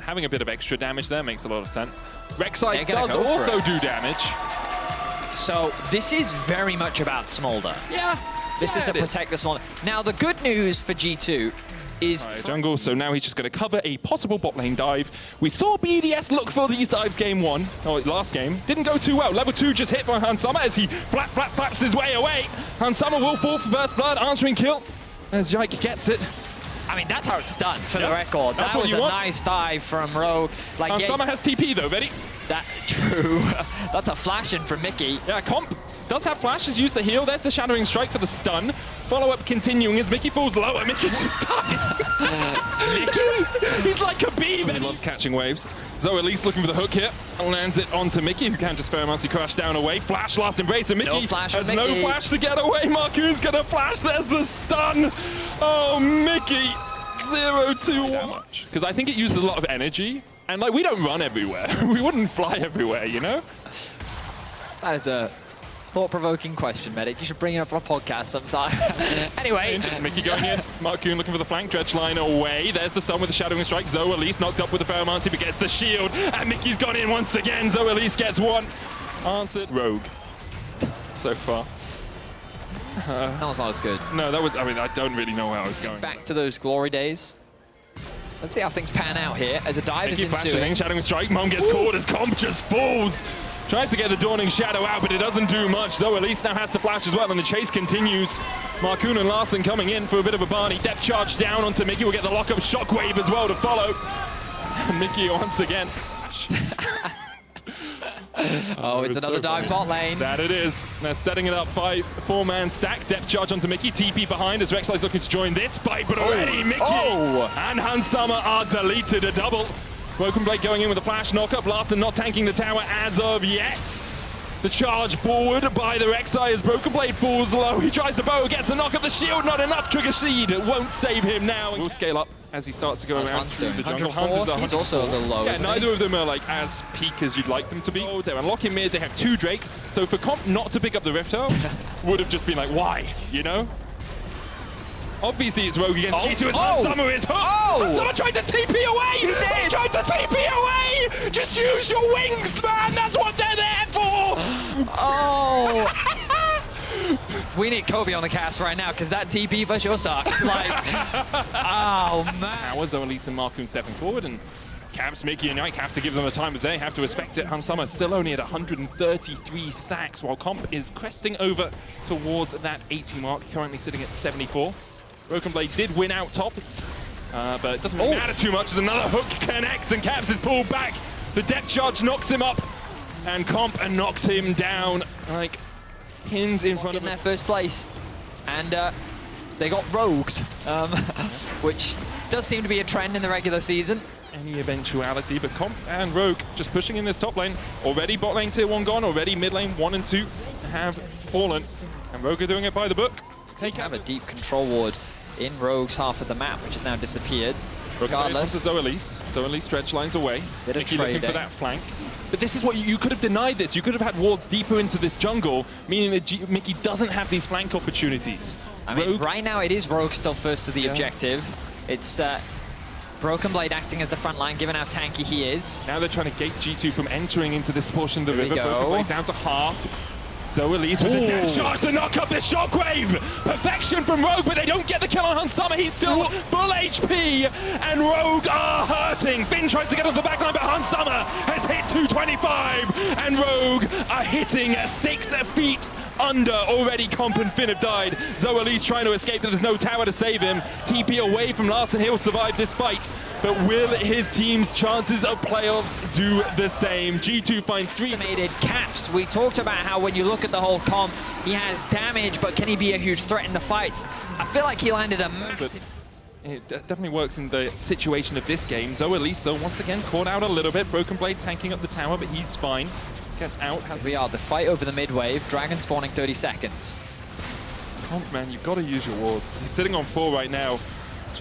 having a bit of extra damage there makes a lot of sense. Rek'Sai does also do damage. So this is very much about Smolder. Yeah. This is a protect the Smolder. Now the good news for G2 is jungle, so now he's just going to cover a possible bot lane dive. We saw BDS look for these dives game 1, or last game. Didn't go too well. Level 2 just hit by Hansama as he flaps his way away. Hansama will fall for first blood, answering kill as Yike gets it. I mean, that's how it's done, for the record. That's that what was you a want. Nice dive from Rogue. Like, Hansama has TP though, ready? That true. That's a flash in from Mickey. Yeah, Comp does have flashes, use the heal. There's the Shadowing Strike for the stun. Follow-up continuing as Mickey falls lower. Mickey's just dying. Mickey? He's like a bee, but he loves catching waves. Zoe at least looking for the hook here. Lands it onto Mickey, who can just Pheromancy crash down away. Flash, last embrace, and Mickey has no flash to get away. Marcoon's gonna flash, there's the stun. Oh, Mickey. 0-2-1. Because I think it uses a lot of energy. And like, we don't run everywhere. We wouldn't fly everywhere, you know? That is a thought-provoking question, Medic. You should bring it up on a podcast sometime. Anyway. Mickey going in. Marcoon looking for the flank. Dredge line away. There's the sun with the Shadowing Strike. Zoe Elise knocked up with the Pheromancy, but gets the shield. And Mickey's gone in once again. Zoe Elise gets one. Answered. Rogue. So far. That was not as good. No, that was, I mean, I don't really know where I was going. Back to those glory days. Let's see how things pan out here as a dive is ensuing. Shadowing Strike. Mom gets caught as Comp just falls. Tries to get the Dawning Shadow out, but it doesn't do much. Zoe Elise now has to flash as well, and the chase continues. Marcoon and Larson coming in for a bit of a Barney. Depth charge down onto Mickey. We'll get the lock-up Shockwave as well to follow. And Mickey once again. Oh, it's another dive bot lane. That it is. They're setting it up, four-man stack. Depth charge onto Mickey. TP behind as Rek'Sai's looking to join this fight, but already Mickey and Hansama are deleted. A double. Broken Blade going in with a flash knockup. Larson not tanking the tower as of yet. The charge forward by the Rek'Sai as Broken Blade falls low. He tries to bow, gets a knock up the shield, not enough. Trigger Seed won't save him now. We'll scale up as he starts to go around through the jungle. He's also a little low. Yeah, neither of them are like as peak as you'd like them to be. They're unlocking mid, they have 2 Drakes. So for Comp not to pick up the Rift Herald would have just been like, why? You know? Obviously it's Rogue against G2 as Hansama is hooked. Someone tried to TP away! He did! He tried to TP away! Just use your wings, man! That's what they're there for! Oh! We need Kobe on the cast right now, because that TP for sure sucks. Like, oh man. Powers Elite and Marcoon stepping forward, and Caps, Mickey, and Yike have to give them a time of day, have to respect it. Hansama still only at 133 stacks, while Comp is cresting over towards that 80 mark, currently sitting at 74. Broken Blade did win out top, but it doesn't really matter too much as another hook connects and Caps is pulled back. The depth charge knocks him up, and Comp knocks him down like pins in front of him. In their first place, and they got rogued, which does seem to be a trend in the regular season. Any eventuality, but Comp and Rogue just pushing in this top lane. Already bot lane tier 1 gone, already mid lane 1 and 2 have fallen, and Rogue are doing it by the book. Have a deep control ward in Rogue's half of the map, which has now disappeared. Regardless. Zoe Elise stretch lines away. Mickey looking for that flank. But this is what you could have denied this. You could have had wards deeper into this jungle, meaning that Mickey doesn't have these flank opportunities. I mean, right now it is Rogue still first to the objective. It's Broken Blade acting as the front line, given how tanky he is. Now they're trying to gate G2 from entering into this portion of the river. Broken Blade down to half. Zoe Elise with the dead charge to knock up the Shockwave! Perfection from Rogue, but they don't get the kill on Hansama. He's still full HP, and Rogue are hurting. Finn tries to get off the backline, but Hansama has hit 225, and Rogue are hitting 6 feet under. Already Comp and Finn have died. Zoe Elise trying to escape, but there's no tower to save him. TP away from Larson, he'll survive this fight, but will his team's chances of playoffs do the same? G2 find 3 estimated Caps. We talked about how when you look at the whole comp, he has damage, but can he be a huge threat in the fights? I feel like he landed a massive... It definitely works in the situation of this game. Zoe Elise, though, once again caught out a little bit. Broken Blade tanking up the tower, but he's fine. Gets out. We are the fight over the mid wave. Dragon spawning 30 seconds. Comp, man, you've got to use your wards. He's sitting on 4 right now.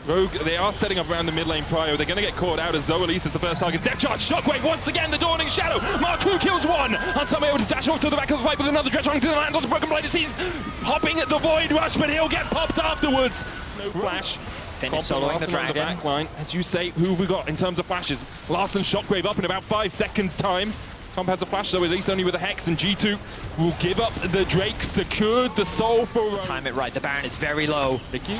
Rogue, they are setting up around the mid lane prior. They're going to get caught out as Zoe Elise is the first target. Depth charge, Shockwave once again, the Dawning Shadow. Marcoon kills one. Hansama able to dash off to the back of the fight with another dredge trying to land on the Broken Blade as he's hopping at the Void Rush, but he'll get popped afterwards. No flash. Finn is soloing the Dragon. back line. As you say, who have we got in terms of flashes? Larson Shockwave up in about 5 seconds time. Comp has a flash, though, at least only with a Hex, and G2 will give up the Drake, secured the soul for Rogue. Time it right, the Baron is very low. Vicky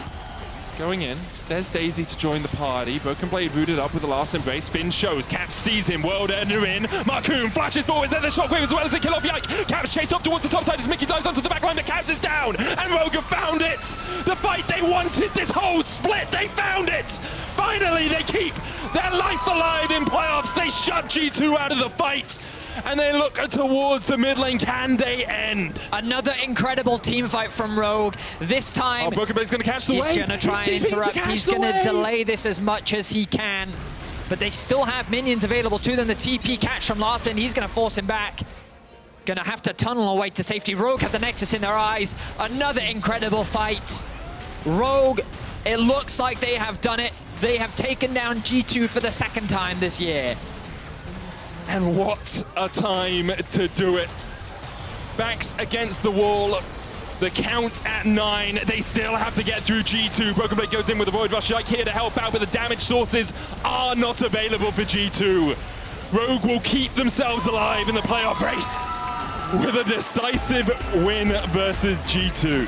going in. There's Daisy to join the party. Broken Blade rooted up with the last embrace. Finn shows. Caps sees him. World Ender in. Marcoon flashes forward. Then the Shockwave as well as the kill off Yike. Caps chased up towards the top side as Mickey dives onto the back line. The Caps is down. And Rogue have found it. The fight they wanted. This whole split. They found it. Finally, they keep their life alive in playoffs. They shut G2 out of the fight. And they look towards the mid lane. Can they end? Another incredible team fight from Rogue. This time, Broken Blade's going to catch the wave. He's going to try and interrupt. He's going to delay this as much as he can. But they still have minions available to them. The TP catch from Larson. He's going to force him back. Going to have to tunnel away to safety. Rogue have the Nexus in their eyes. Another incredible fight. Rogue, it looks like they have done it. They have taken down G2 for the second time this year. And what a time to do it. Backs against the wall. The count at 9. They still have to get through G2. Broken Blade goes in with a Void Rush. Yike here to help out, but the damage sources are not available for G2. Rogue will keep themselves alive in the playoff race with a decisive win versus G2.